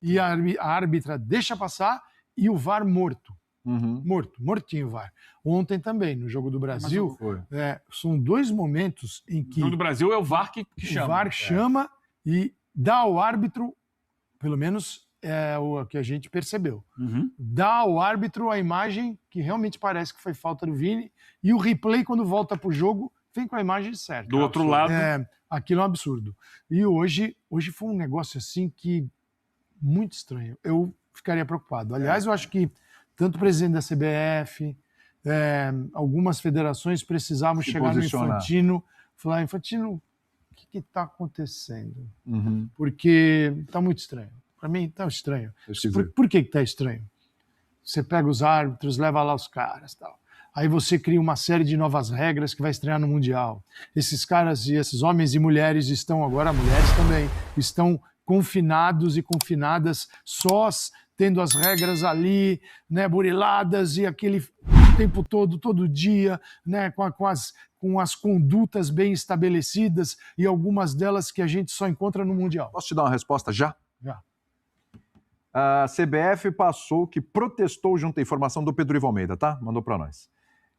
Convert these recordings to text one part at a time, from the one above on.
e a árbitra deixa passar e o VAR morto. Mortinho o VAR. Ontem também, no Jogo do Brasil, são 2 momentos em que... No Jogo do Brasil é o VAR que chama. O VAR chama e dá ao árbitro, pelo menos é o que a gente percebeu, dá ao árbitro a imagem que realmente parece que foi falta do Vini, e o replay, quando volta pro jogo, vem com a imagem certa. Do outro lado... Aquilo é um absurdo. E hoje foi um negócio assim que... muito estranho. Eu ficaria preocupado. Aliás, eu acho que tanto o presidente da CBF, algumas federações precisavam chegar no Infantino e falar: Infantino, o que está acontecendo? Porque está muito estranho. Para mim, está estranho. Por que está estranho? Você pega os árbitros, leva lá os caras, tal. Aí você cria uma série de novas regras que vai estrear no Mundial. Esses caras e esses homens e mulheres estão agora, mulheres também, estão confinados e confinadas, sós, tendo as regras ali, né, buriladas, e aquele tempo todo dia, né, com as condutas bem estabelecidas, e algumas delas que a gente só encontra no Mundial. Posso te dar uma resposta já? Já. A CBF passou que protestou junto à informação do Pedro Ivo Almeida, tá? Mandou para nós.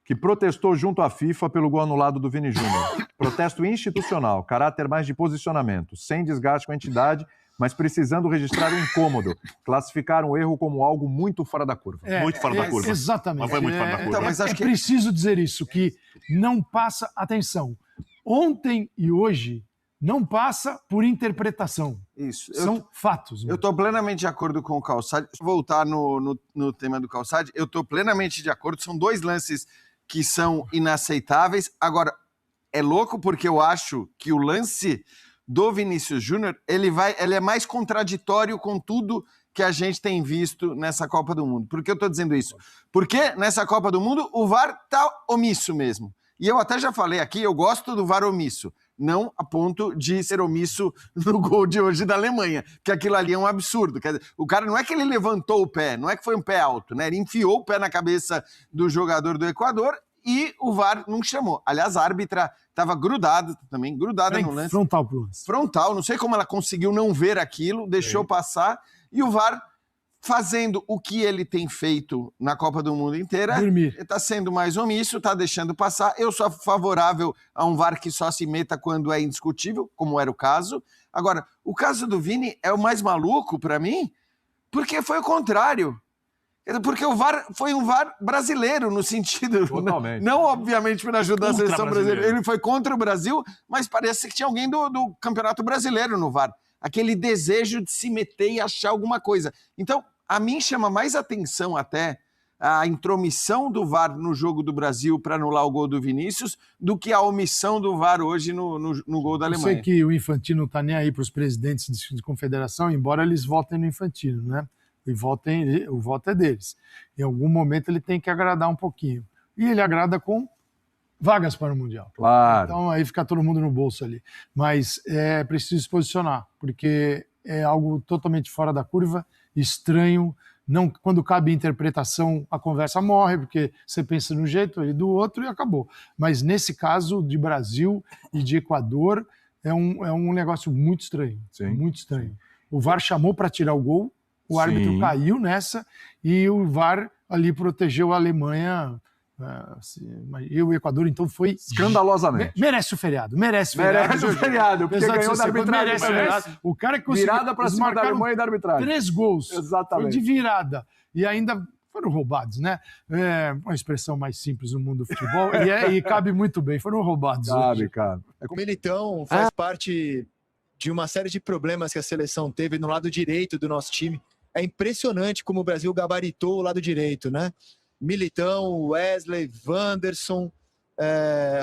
Que protestou junto à FIFA pelo gol anulado do Vini Júnior. Protesto institucional, caráter mais de posicionamento, sem desgaste com a entidade, mas precisando registrar o incômodo. Classificaram o erro como algo muito fora da curva. Muito fora da curva. Exatamente. Mas foi muito fora da curva. Então, mas acho que preciso dizer isso, que não passa, atenção, ontem e hoje não passa por interpretação. Isso. São fatos. Eu estou plenamente de acordo com o Calçade. Voltar no tema do Calçade, eu estou plenamente de acordo. São 2 lances que são inaceitáveis. Agora, é louco porque eu acho que o lance do Vinícius Júnior, ele é mais contraditório com tudo que a gente tem visto nessa Copa do Mundo. Por que eu estou dizendo isso? Porque nessa Copa do Mundo o VAR está omisso mesmo. E eu até já falei aqui, eu gosto do VAR omisso. Não a ponto de ser omisso no gol de hoje da Alemanha, que aquilo ali é um absurdo. Quer dizer, o cara não é que ele levantou o pé, não é que foi um pé alto, né? Ele enfiou o pé na cabeça do jogador do Equador e o VAR não chamou. Aliás, a árbitra estava grudada no lance. Frontal pro lance. Frontal, não sei como ela conseguiu não ver aquilo, deixou passar, e o VAR fazendo o que ele tem feito na Copa do Mundo inteira, está sendo mais omisso, está deixando passar. Eu sou favorável a um VAR que só se meta quando é indiscutível, como era o caso. Agora, o caso do Vini é o mais maluco para mim, porque foi o contrário. Porque o VAR foi um VAR brasileiro, no sentido... Totalmente. Não obviamente para ajudar a seleção brasileira. Ele foi contra o Brasil, mas parece que tinha alguém do Campeonato Brasileiro no VAR. Aquele desejo de se meter e achar alguma coisa. Então, a mim chama mais atenção até a intromissão do VAR no jogo do Brasil para anular o gol do Vinícius do que a omissão do VAR hoje no gol da Alemanha. Eu sei que o Infantino não está nem aí para os presidentes de confederação, embora eles votem no Infantino, né? O voto é deles. Em algum momento ele tem que agradar um pouquinho. E ele agrada com vagas para o Mundial. Claro. Então aí fica todo mundo no bolso ali. Mas é preciso se posicionar, porque é algo totalmente fora da curva, estranho. Não, quando cabe interpretação, a conversa morre, porque você pensa de um jeito, ele do outro e acabou. Mas nesse caso de Brasil e de Equador, é um negócio muito estranho. Sim. Muito estranho. O VAR chamou para tirar o gol, o árbitro caiu nessa e o VAR ali protegeu a Alemanha. E o Equador, então, foi... Escandalosamente. Merece o feriado. Merece o feriado, porque ganhou da arbitragem. Merece o feriado. O cara que conseguiu... Virada para cima da Alemanha e da arbitragem. 3 gols. Exatamente. Foi de virada. E ainda foram roubados, né? É uma expressão mais simples no mundo do futebol. E cabe muito bem. Foram roubados. Cabe. O Militão faz parte de uma série de problemas que a seleção teve no lado direito do nosso time. É impressionante como o Brasil gabaritou o lado direito, né? Militão, Wesley, Wanderson,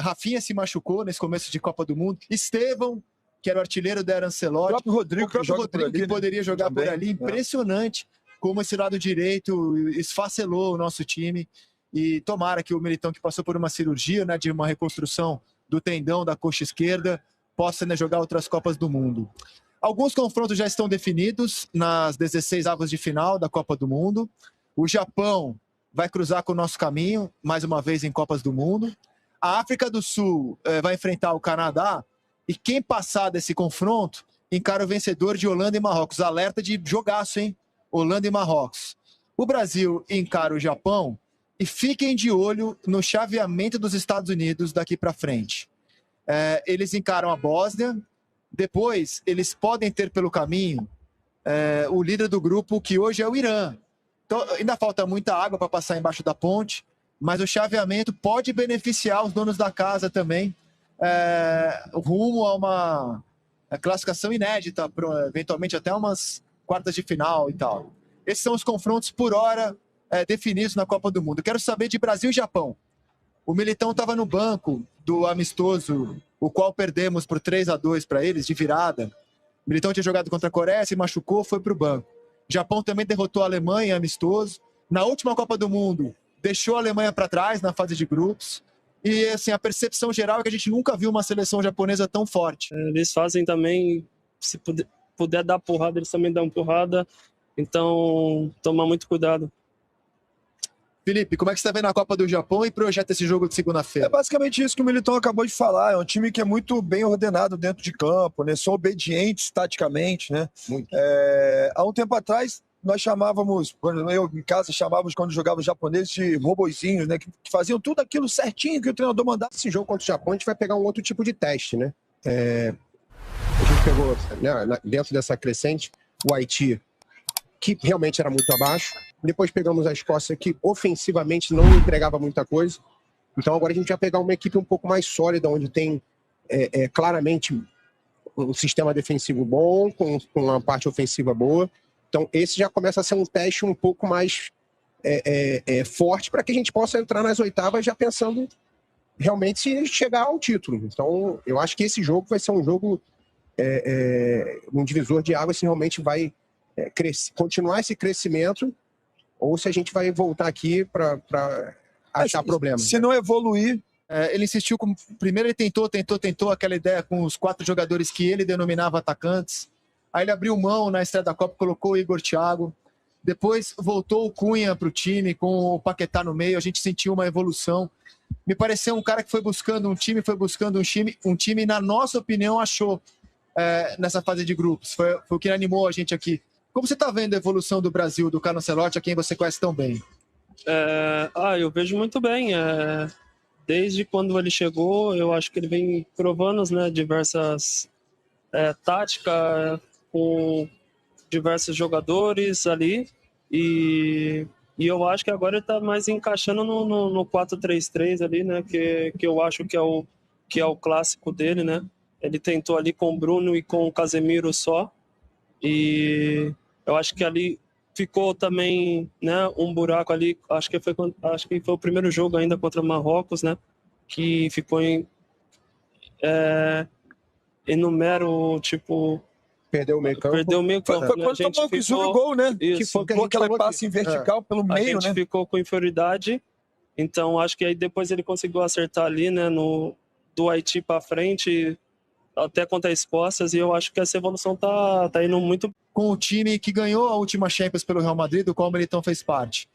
Rafinha se machucou nesse começo de Copa do Mundo, Estevão, que era o artilheiro da Ancelotti, o próprio Rodrigo que poderia jogar também, por ali. Impressionante como esse lado direito esfacelou o nosso time. E tomara que o Militão, que passou por uma cirurgia, né, de uma reconstrução do tendão da coxa esquerda, possa, né, jogar outras Copas do Mundo. Alguns confrontos já estão definidos nas 16 avos de final da Copa do Mundo. O Japão vai cruzar com o nosso caminho, mais uma vez em Copas do Mundo. A África do Sul vai enfrentar o Canadá, e quem passar desse confronto encara o vencedor de Holanda e Marrocos. Alerta de jogaço, hein? Holanda e Marrocos. O Brasil encara o Japão e fiquem de olho no chaveamento dos Estados Unidos daqui para frente. Eles encaram a Bósnia, depois eles podem ter pelo caminho o líder do grupo, que hoje é o Irã. Então, ainda falta muita água para passar embaixo da ponte, mas o chaveamento pode beneficiar os donos da casa também, rumo a uma classificação inédita, eventualmente até umas quartas de final e tal. Esses são os confrontos por hora definidos na Copa do Mundo. Quero saber de Brasil e Japão. O Militão estava no banco do amistoso, o qual perdemos por 3-2 para eles, de virada. O Militão tinha jogado contra a Coreia, se machucou, foi para o banco. O Japão também derrotou a Alemanha, amistoso. Na última Copa do Mundo, deixou a Alemanha para trás na fase de grupos. E assim, a percepção geral é que a gente nunca viu uma seleção japonesa tão forte. Eles fazem também, se puder dar porrada, eles também dão porrada. Então, tomar muito cuidado. Felipe, como é que você está vendo a Copa do Japão e projeta esse jogo de segunda-feira? É basicamente isso que o Militão acabou de falar. É um time que é muito bem ordenado dentro de campo, né? São obedientes taticamente, né? Há um tempo atrás, nós chamávamos, eu em casa chamávamos quando jogava os japoneses de robozinhos, né? Que faziam tudo aquilo certinho que o treinador mandava. Esse jogo contra o Japão, a gente vai pegar um outro tipo de teste, né? A gente pegou, né, dentro dessa crescente, o Haiti, que realmente era muito abaixo. Depois pegamos a Escócia, que ofensivamente não entregava muita coisa. Então agora a gente vai pegar uma equipe um pouco mais sólida, onde tem claramente um sistema defensivo bom, com uma parte ofensiva boa. Então esse já começa a ser um teste um pouco mais forte, para que a gente possa entrar nas oitavas já pensando realmente se chegar ao título. Então eu acho que esse jogo vai ser um jogo, um divisor de águas, se realmente vai continuar esse crescimento, ou se a gente vai voltar aqui para achar problemas. Se não evoluir... Ele insistiu, primeiro ele tentou aquela ideia com os 4 jogadores que ele denominava atacantes. Aí ele abriu mão na estreia da Copa, colocou o Igor Thiago. Depois voltou o Cunha para o time, com o Paquetá no meio. A gente sentiu uma evolução. Me pareceu um cara que foi buscando um time, e na nossa opinião achou nessa fase de grupos. Foi o que animou a gente aqui. Como você está vendo a evolução do Brasil, do Carlo Ancelotti, a quem você conhece tão bem? Eu vejo muito bem. Desde quando ele chegou, eu acho que ele vem provando, né, diversas táticas com diversos jogadores ali. E eu acho que agora ele está mais encaixando no 4-3-3 ali, né, que eu acho que é o clássico dele, né? Ele tentou ali com o Bruno e com o Casemiro só. E eu acho que ali ficou também, né, um buraco ali. Acho que foi o primeiro jogo ainda contra o Marrocos, né, que ficou em número, tipo... Perdeu o meio campo. Foi quando tomou o gol, né? Isso. Que foi aquela passe em vertical pelo meio, né? A gente ficou com inferioridade. Então acho que aí depois ele conseguiu acertar ali, né, do Haiti para frente, até contra as Escócias, e eu acho que essa evolução tá indo muito. Com o time que ganhou a última Champions pelo Real Madrid, do qual o Militão fez parte.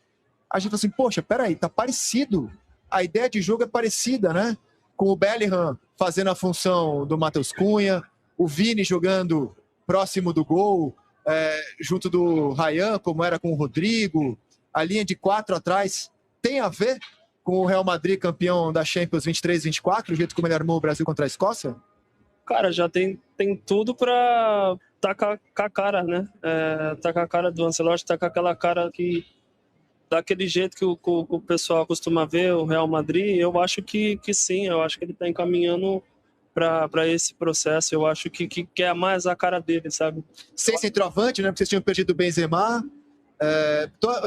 A gente falou assim, poxa, peraí, tá parecido. A ideia de jogo é parecida, né? Com o Bellingham fazendo a função do Matheus Cunha, o Vini jogando próximo do gol, junto do Ryan, como era com o Rodrigo, a linha de 4 atrás. Tem a ver com o Real Madrid campeão da Champions 23-24, o jeito como ele armou o Brasil contra a Escócia? Cara, já tem tudo para tá com a cara, né? Tá com a cara do Ancelotti, tá com aquela cara que daquele jeito que o pessoal costuma ver o Real Madrid. Eu acho que sim, eu acho que ele tá encaminhando para esse processo. Eu acho que é mais a cara dele, sabe? Sem centroavante, né? Porque vocês tinham perdido o Benzema.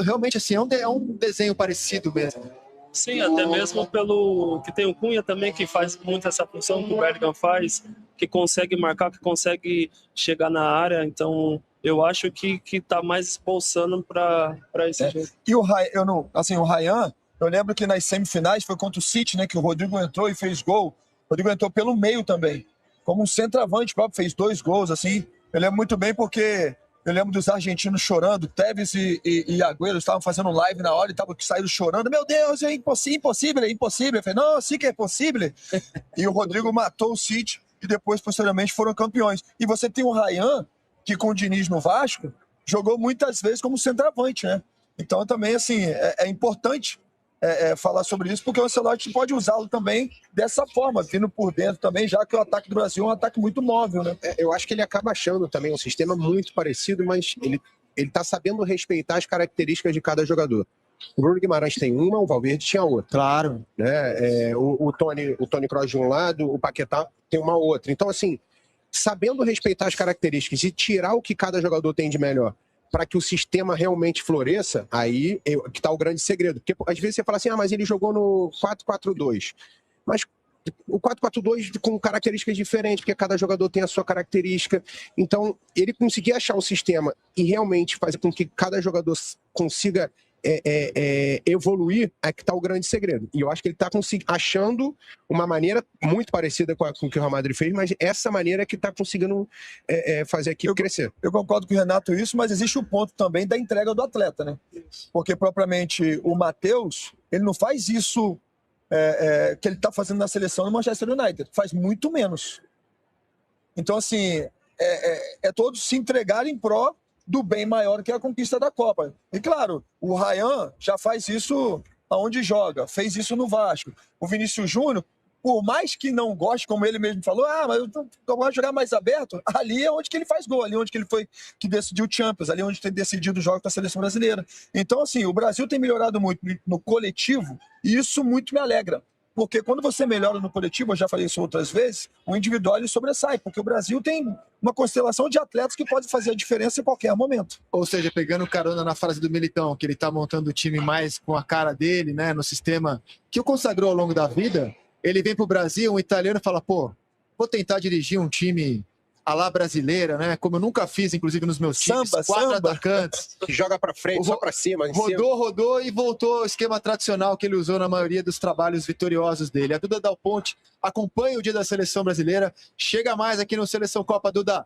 Realmente, assim, é um desenho parecido mesmo. Sim, até mesmo pelo que tem o Cunha também, que faz muito essa função que o Bellingham faz, que consegue marcar, que consegue chegar na área. Então, eu acho que tá mais expulsando para esse jogo. E o Ryan, eu lembro que nas semifinais foi contra o City, né, que o Rodrigo entrou e fez gol. O Rodrigo entrou pelo meio também, como um centroavante próprio, fez 2 gols, assim. Eu lembro muito bem porque eu lembro dos argentinos chorando, Tevez e Agüero estavam fazendo live na hora e estavam saindo chorando. Meu Deus, é impossível, é impossível. Eu falei, não, sim que é possível. E o Rodrigo matou o City. e depois, posteriormente, foram campeões. E você tem o Ryan, que com o Diniz no Vasco, jogou muitas vezes como centroavante, né? Então, também, assim, é importante falar sobre isso, porque o Ancelotti pode usá-lo também dessa forma, vindo por dentro também, já que o ataque do Brasil é um ataque muito móvel, né? Eu acho que ele acaba achando também um sistema muito parecido, mas ele está sabendo respeitar as características de cada jogador. O Bruno Guimarães tem uma, o Valverde tinha outra. Claro. Né? O Toni Kroos de um lado, o Paquetá tem uma outra. Então, assim, sabendo respeitar as características e tirar o que cada jogador tem de melhor para que o sistema realmente floresça, aí que está o grande segredo. Porque às vezes você fala assim, mas ele jogou no 4-4-2. Mas o 4-4-2 com características diferentes, porque cada jogador tem a sua característica. Então, ele conseguir achar o sistema e realmente fazer com que cada jogador consiga evoluir, é que está o grande segredo. E eu acho que ele está achando uma maneira muito parecida com o que o Real Madrid fez, mas essa maneira é que está conseguindo fazer a equipe crescer. Eu concordo com o Renato isso, mas existe o ponto também da entrega do atleta, né? Porque propriamente o Matheus, ele não faz isso que ele está fazendo na seleção do Manchester United, faz muito menos. Então, assim, todos se entregarem em pró do bem maior que é a conquista da Copa. E claro, o Ryan já faz isso aonde joga, fez isso no Vasco. O Vinícius Júnior, por mais que não goste, como ele mesmo falou, mas eu gosto de jogar mais aberto, ali é onde que ele faz gol, ali onde que ele foi que decidiu o Champions, ali onde tem decidido o jogo da seleção brasileira. Então, assim, o Brasil tem melhorado muito no coletivo e isso muito me alegra. Porque quando você melhora no coletivo, eu já falei isso outras vezes, o individual ele sobressai, porque o Brasil tem uma constelação de atletas que pode fazer a diferença em qualquer momento. Ou seja, pegando carona na frase do Militão, que ele está montando o time mais com a cara dele, né, no sistema que o consagrou ao longo da vida, ele vem para o Brasil, um italiano fala, vou tentar dirigir um time à la brasileira, né? Como eu nunca fiz, inclusive, nos meus times, quatro atacantes. Que joga para frente, só para cima. Rodou e voltou ao esquema tradicional que ele usou na maioria dos trabalhos vitoriosos dele. A Duda Dal Ponte acompanha o dia da seleção brasileira. Chega mais aqui no Seleção Copa, Duda.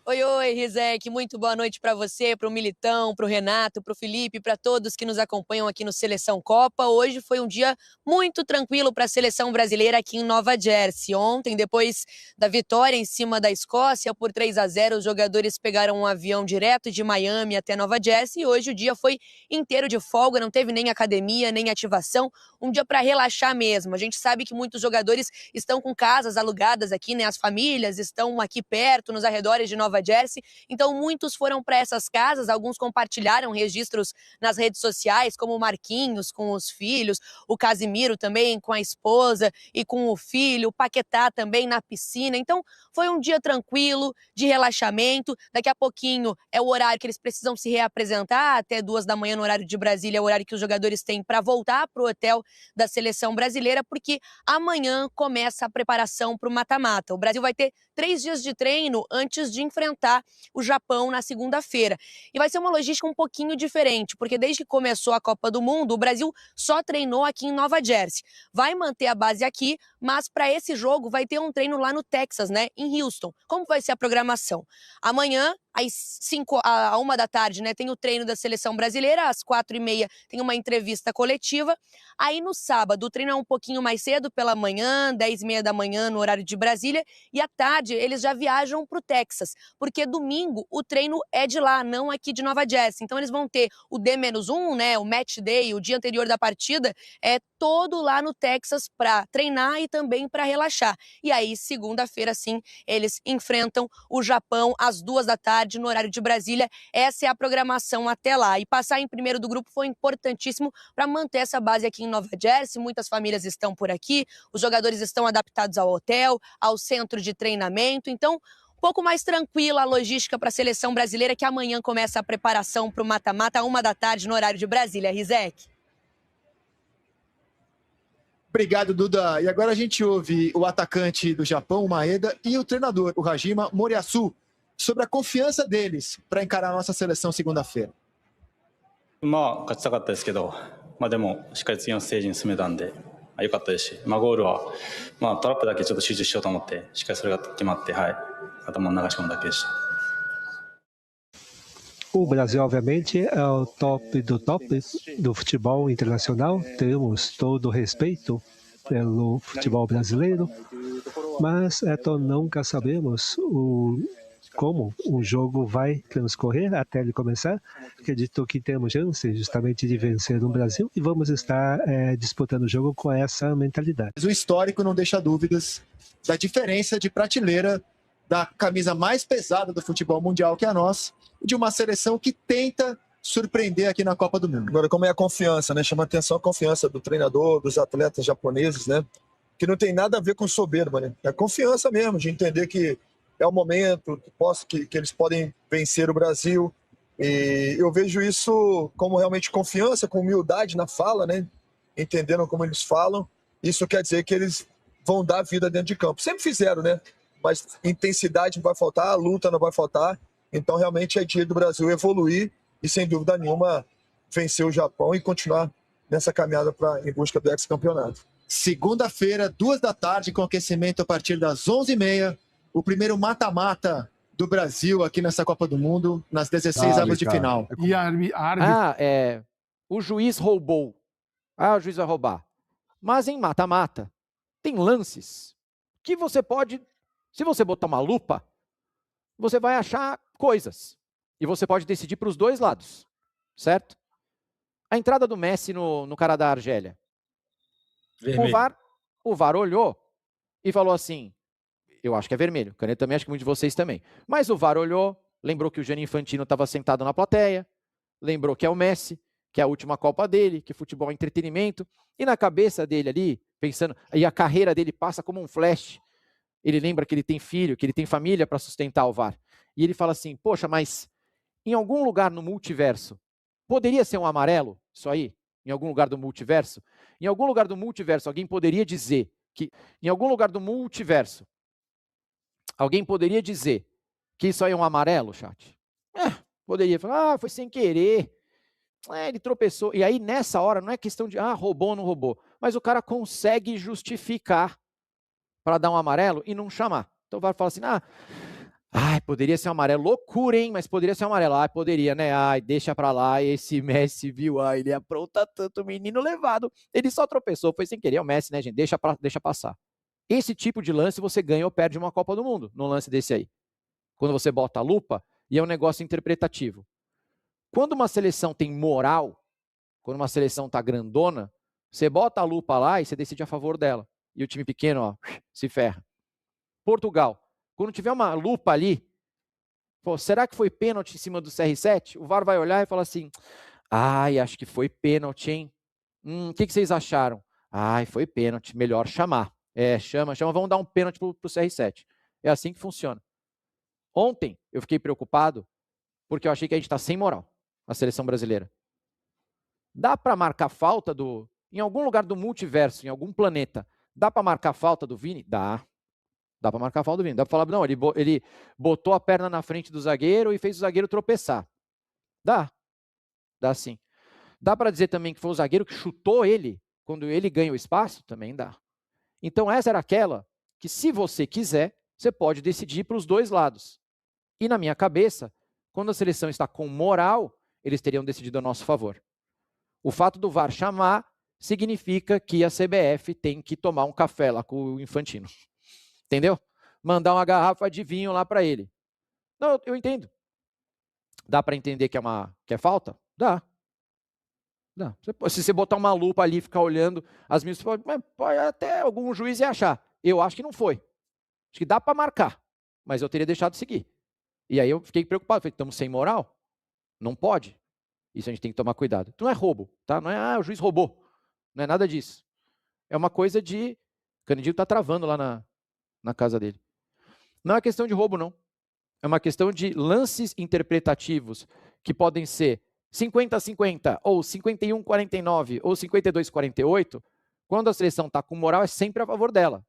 Oi, Rizek, muito boa noite para você, para o Militão, para o Renato, para o Felipe, para todos que nos acompanham aqui no Seleção Copa. Hoje foi um dia muito tranquilo para a seleção brasileira aqui em Nova Jersey. Ontem, depois da vitória em cima da Escócia por 3-0, os jogadores pegaram um avião direto de Miami até Nova Jersey e hoje o dia foi inteiro de folga, não teve nem academia, nem ativação, um dia para relaxar mesmo. A gente sabe que muitos jogadores estão com casas alugadas aqui, né? As famílias estão aqui perto, nos arredores de Nova Jersey, então muitos foram para essas casas, alguns compartilharam registros nas redes sociais, como o Marquinhos com os filhos, o Casimiro também com a esposa e com o filho, o Paquetá também na piscina, então foi um dia tranquilo, de relaxamento. Daqui a pouquinho é o horário que eles precisam se reapresentar, até 2 da manhã no horário de Brasília, é o horário que os jogadores têm para voltar para o hotel da seleção brasileira, porque amanhã começa a preparação para o mata-mata. O Brasil vai ter 3 dias de treino antes de enfrentar o Japão na segunda-feira. E vai ser uma logística um pouquinho diferente, porque desde que começou a Copa do Mundo, o Brasil só treinou aqui em Nova Jersey. Vai manter a base aqui, mas para esse jogo vai ter um treino lá no Texas, né, em Houston. Como vai ser a programação? Amanhã, às 1 da tarde, né, tem o treino da seleção brasileira, às 4h30 tem uma entrevista coletiva. Aí no sábado, o treino é um pouquinho mais cedo, pela manhã, 10h30 da manhã, no horário de Brasília, e à tarde eles já viajam para o Texas, porque domingo o treino é de lá, não aqui de Nova Jersey. Então eles vão ter o D-1, né, o match day, o dia anterior da partida, todo lá no Texas para treinar e também para relaxar. E aí, segunda-feira, sim, eles enfrentam o Japão às 2 da tarde, no horário de Brasília. Essa é a programação até lá. E passar em primeiro do grupo foi importantíssimo para manter essa base aqui em Nova Jersey. Muitas famílias estão por aqui, os jogadores estão adaptados ao hotel, ao centro de treinamento. Então, um pouco mais tranquila a logística para a seleção brasileira, que amanhã começa a preparação para o mata-mata, às 1 da tarde, no horário de Brasília. Rizek. Obrigado, Duda. E agora a gente ouve o atacante do Japão, o Maeda, e o treinador, o Hajima Moriyasu, sobre a confiança deles para encarar a nossa seleção segunda-feira. 勝ちたかったですけど、でもしっかり次のステージに進めたんで、良かったですし、ゴールはトラップだけちょっと集中しようと思って、しっかりそれが決まって、頭を流し込むだけでした。O Brasil, obviamente, é o top do futebol internacional. Temos todo o respeito pelo futebol brasileiro, mas nunca sabemos como o jogo vai transcorrer até ele começar. Acredito que temos chance justamente de vencer no Brasil e vamos estar disputando o jogo com essa mentalidade. O histórico não deixa dúvidas da diferença de prateleira da camisa mais pesada do futebol mundial, que é a nossa, e de uma seleção que tenta surpreender aqui na Copa do Mundo. Agora, como é a confiança, né? Chama atenção a confiança do treinador, dos atletas japoneses, né? Que não tem nada a ver com soberba, né? É a confiança mesmo, de entender que é o momento, que eles podem vencer o Brasil. E eu vejo isso como realmente confiança, com humildade na fala, né? Entendendo como eles falam. Isso quer dizer que eles vão dar vida dentro de campo. Sempre fizeram, né? Mas intensidade não vai faltar, a luta não vai faltar. Então, realmente, é dia do Brasil evoluir e, sem dúvida nenhuma, vencer o Japão e continuar nessa caminhada em busca do ex-campeonato. Segunda-feira, 2h, com aquecimento a partir das 11h30. O primeiro mata-mata do Brasil aqui nessa Copa do Mundo, nas 16 avos de final. E a o juiz roubou. O juiz vai roubar. Mas em mata-mata, tem lances que você pode, se você botar uma lupa, você vai achar coisas. E você pode decidir para os dois lados, certo? A entrada do Messi no cara da Argélia. O VAR olhou e falou assim, eu acho que é vermelho, Caneta também, acho que muitos de vocês também. Mas o VAR olhou, lembrou que o Gianni Infantino estava sentado na plateia, lembrou que é o Messi, que é a última Copa dele, que futebol é entretenimento, e na cabeça dele ali, pensando, e a carreira dele passa como um flash, ele lembra que ele tem filho, que ele tem família para sustentar o VAR. E ele fala assim, poxa, mas em algum lugar no multiverso, poderia ser um amarelo, isso aí? Em algum lugar do multiverso? Em algum lugar do multiverso, alguém poderia dizer que, em algum lugar do multiverso, alguém poderia dizer que isso aí é um amarelo, chat? Poderia falar, foi sem querer. Ele tropeçou. E aí, nessa hora, não é questão de, roubou ou não roubou. Mas o cara consegue justificar para dar um amarelo e não chamar. Então o VAR fala assim, poderia ser um amarelo. Loucura, hein? Mas poderia ser um amarelo. Poderia, né? Deixa pra lá. Esse Messi viu, ele apronta tanto, o menino levado. Ele só tropeçou, foi sem querer. É o Messi, né, gente? Deixa passar. Esse tipo de lance você ganha ou perde uma Copa do Mundo, num lance desse aí. Quando você bota a lupa, e é um negócio interpretativo. Quando uma seleção tem moral, quando uma seleção tá grandona, você bota a lupa lá e você decide a favor dela. E o time pequeno, se ferra. Portugal, quando tiver uma lupa ali, será que foi pênalti em cima do CR7? O VAR vai olhar e falar assim, acho que foi pênalti, hein? O que vocês acharam? Foi pênalti, melhor chamar. Chama, vamos dar um pênalti pro CR7. É assim que funciona. Ontem eu fiquei preocupado porque eu achei que a gente está sem moral, a seleção brasileira. Dá para marcar falta em algum lugar do multiverso, em algum planeta, dá para marcar falta do Vini? Dá para marcar falta do Vini. Dá para falar, não, ele botou a perna na frente do zagueiro e fez o zagueiro tropeçar. Dá sim. Dá para dizer também que foi o zagueiro que chutou ele quando ele ganha o espaço? Também dá. Então essa era aquela que, se você quiser, você pode decidir para os dois lados. E na minha cabeça, quando a seleção está com moral, eles teriam decidido a nosso favor. O fato do VAR chamar significa que a CBF tem que tomar um café lá com o Infantino. Entendeu? Mandar uma garrafa de vinho lá para ele. Não, eu entendo. Dá para entender que é falta? Dá. Se você botar uma lupa ali e ficar olhando as minhas, pode até algum juiz ia achar. Eu acho que não foi. Acho que dá para marcar, mas eu teria deixado de seguir. E aí eu fiquei preocupado, falei, estamos sem moral? Não pode. Isso a gente tem que tomar cuidado. Não é roubo, tá? Não é, o juiz roubou. Não é nada disso. É uma coisa de... O Canidinho está travando lá na casa dele. Não é questão de roubo, não. É uma questão de lances interpretativos que podem ser 50-50, ou 51-49, ou 52-48. Quando a seleção está com moral, é sempre a favor dela.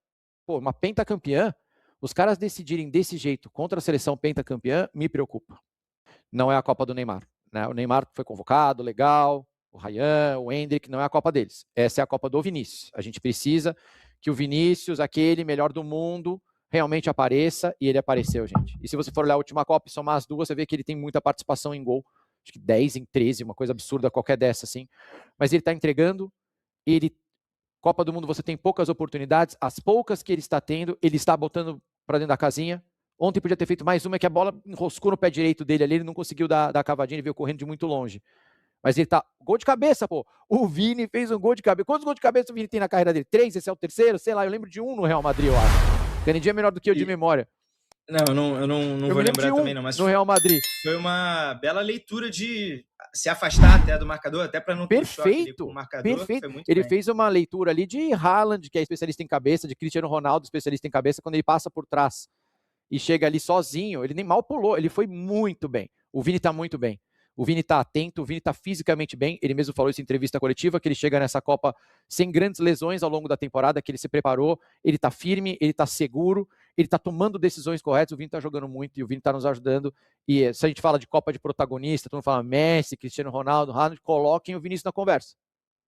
Uma pentacampeã, os caras decidirem desse jeito contra a seleção pentacampeã, me preocupa. Não é a Copa do Neymar. Né? O Neymar foi convocado, legal, o Ryan, o Endrick, não é a Copa deles. Essa é a Copa do Vinícius. A gente precisa que o Vinícius, aquele melhor do mundo, realmente apareça, e ele apareceu, gente. E se você for olhar a última Copa e somar as duas, você vê que ele tem muita participação em gol. Acho que 10 em 13, uma coisa absurda, qualquer dessa, assim. Mas ele está entregando, ele Copa do Mundo você tem poucas oportunidades, as poucas que ele está tendo, ele está botando para dentro da casinha. Ontem podia ter feito mais uma, que a bola enroscou no pé direito dele ali, ele não conseguiu dar a cavadinha, ele veio correndo de muito longe. Mas ele tá... Gol de cabeça, pô. O Vini fez um gol de cabeça. Quantos gols de cabeça o Vini tem na carreira dele? 3? Esse é o terceiro? Sei lá, eu lembro de um no Real Madrid, eu acho. Canedinho é melhor do que eu de memória. Não, eu não vou lembrar também, não. Mas no Real Madrid. Foi uma bela leitura de se afastar até do marcador, até para não ter choque com o marcador. Perfeito. Ele fez uma leitura ali de Haaland, que é especialista em cabeça, de Cristiano Ronaldo, especialista em cabeça, quando ele passa por trás e chega ali sozinho. Ele nem mal pulou, ele foi muito bem. O Vini tá muito bem. O Vini tá atento, o Vini tá fisicamente bem. Ele mesmo falou isso em entrevista coletiva, que ele chega nessa Copa sem grandes lesões ao longo da temporada, que ele se preparou, ele tá firme, ele tá seguro, ele tá tomando decisões corretas, o Vini tá jogando muito e o Vini tá nos ajudando. E se a gente fala de Copa de protagonista, todo mundo fala Messi, Cristiano Ronaldo, Haaland, coloquem o Vinícius na conversa.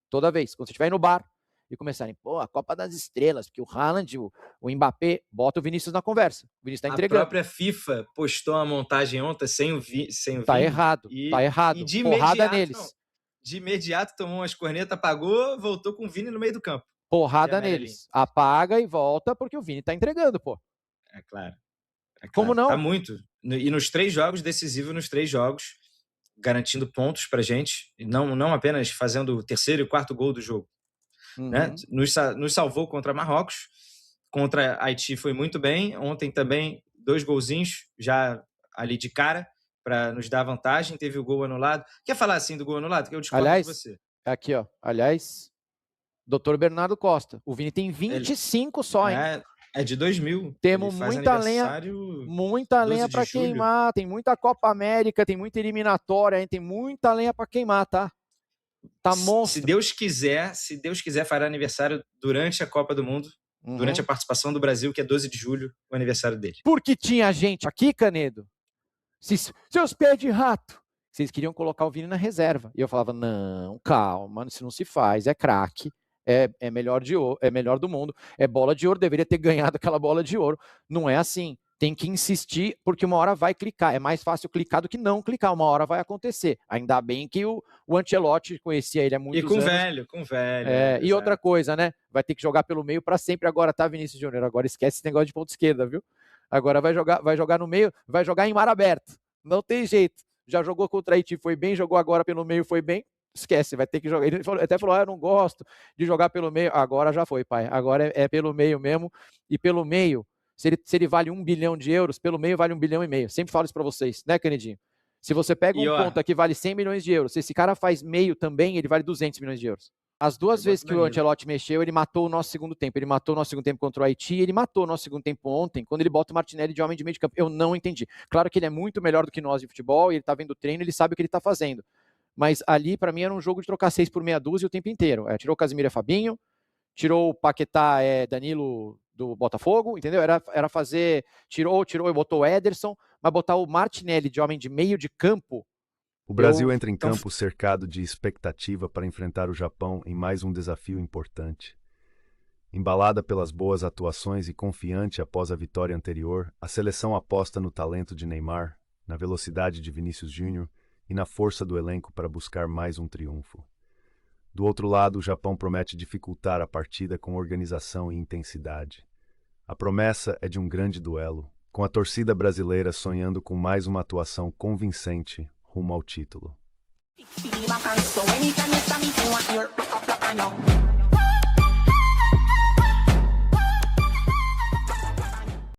Toda vez. Quando você estiver aí no bar e começarem, pô, a Copa das Estrelas, porque o Haaland, o Mbappé, bota o Vinícius na conversa. O Vinícius tá entregando. A própria FIFA postou uma montagem ontem sem o Vini. Tá errado, tá errado. E de porrada neles. Não, de imediato tomou umas cornetas, apagou, voltou com o Vini no meio do campo. Porrada neles. Apaga e volta porque o Vini tá entregando, pô. É claro. Como não? Tá muito. E nos 3 jogos, decisivo nos 3 jogos, garantindo pontos pra gente, e não apenas fazendo o terceiro e quarto gol do jogo. Né? Nos salvou contra Marrocos, contra Haiti foi muito bem, ontem também 2 golzinhos já ali de cara para nos dar vantagem, teve o gol anulado. Quer falar assim do gol anulado? Que eu discordo de você. Aqui, ó, aliás, Dr. Bernardo Costa, o Vini tem 25 só, hein? É de 2000. Temos muita lenha para queimar, tem muita Copa América, tem muita eliminatória, hein? Tem muita lenha para queimar, tá? Tá monstro. Se Deus quiser, fará aniversário durante a Copa do Mundo, durante a participação do Brasil, que é 12 de julho, o aniversário dele. Porque tinha gente aqui, Canedo, seus pés de rato, vocês queriam colocar o Vini na reserva. E eu falava, não, calma, isso não se faz, é craque, é melhor de ouro, é melhor do mundo, é bola de ouro, deveria ter ganhado aquela bola de ouro. Não é assim. Tem que insistir, porque uma hora vai clicar. É mais fácil clicar do que não clicar. Uma hora vai acontecer. Ainda bem que o Ancelotti conhecia ele há muitos anos. Com velho. E outra coisa, né? Vai ter que jogar pelo meio para sempre agora, tá, Vinícius Júnior? Agora esquece esse negócio de ponta esquerda, viu? Agora vai jogar no meio, vai jogar em mar aberto. Não tem jeito. Já jogou contra a Haiti, foi bem, jogou agora pelo meio, foi bem. Esquece, vai ter que jogar. Ele até falou, eu não gosto de jogar pelo meio. Agora já foi, pai. Agora é pelo meio mesmo. E pelo meio, se ele vale 1 bilhão de euros, pelo meio vale 1,5 bilhão. Sempre falo isso pra vocês, né, Canedinho? Se você pega ponta que vale 100 milhões de euros, se esse cara faz meio também, ele vale 200 milhões de euros. As 2 vezes que o Ancelotti mexeu, ele matou o nosso segundo tempo. Ele matou o nosso segundo tempo contra o Haiti, ele matou o nosso segundo tempo ontem, quando ele bota o Martinelli de homem de meio de campo. Eu não entendi. Claro que ele é muito melhor do que nós de futebol, e ele tá vendo o treino, ele sabe o que ele tá fazendo. Mas ali, pra mim, era um jogo de trocar 6 por meia dúzia o tempo inteiro. Tirou o Casemiro e Fabinho, tirou o Paquetá, Danilo do Botafogo, entendeu? Era fazer, tirou e botou o Ederson, mas botar o Martinelli de homem de meio de campo. O Brasil entra em campo cercado de expectativa para enfrentar o Japão em mais um desafio importante. Embalada pelas boas atuações e confiante após a vitória anterior, a seleção aposta no talento de Neymar, na velocidade de Vinícius Júnior e na força do elenco para buscar mais um triunfo. Do outro lado, o Japão promete dificultar a partida com organização e intensidade. A promessa é de um grande duelo, com a torcida brasileira sonhando com mais uma atuação convincente rumo ao título.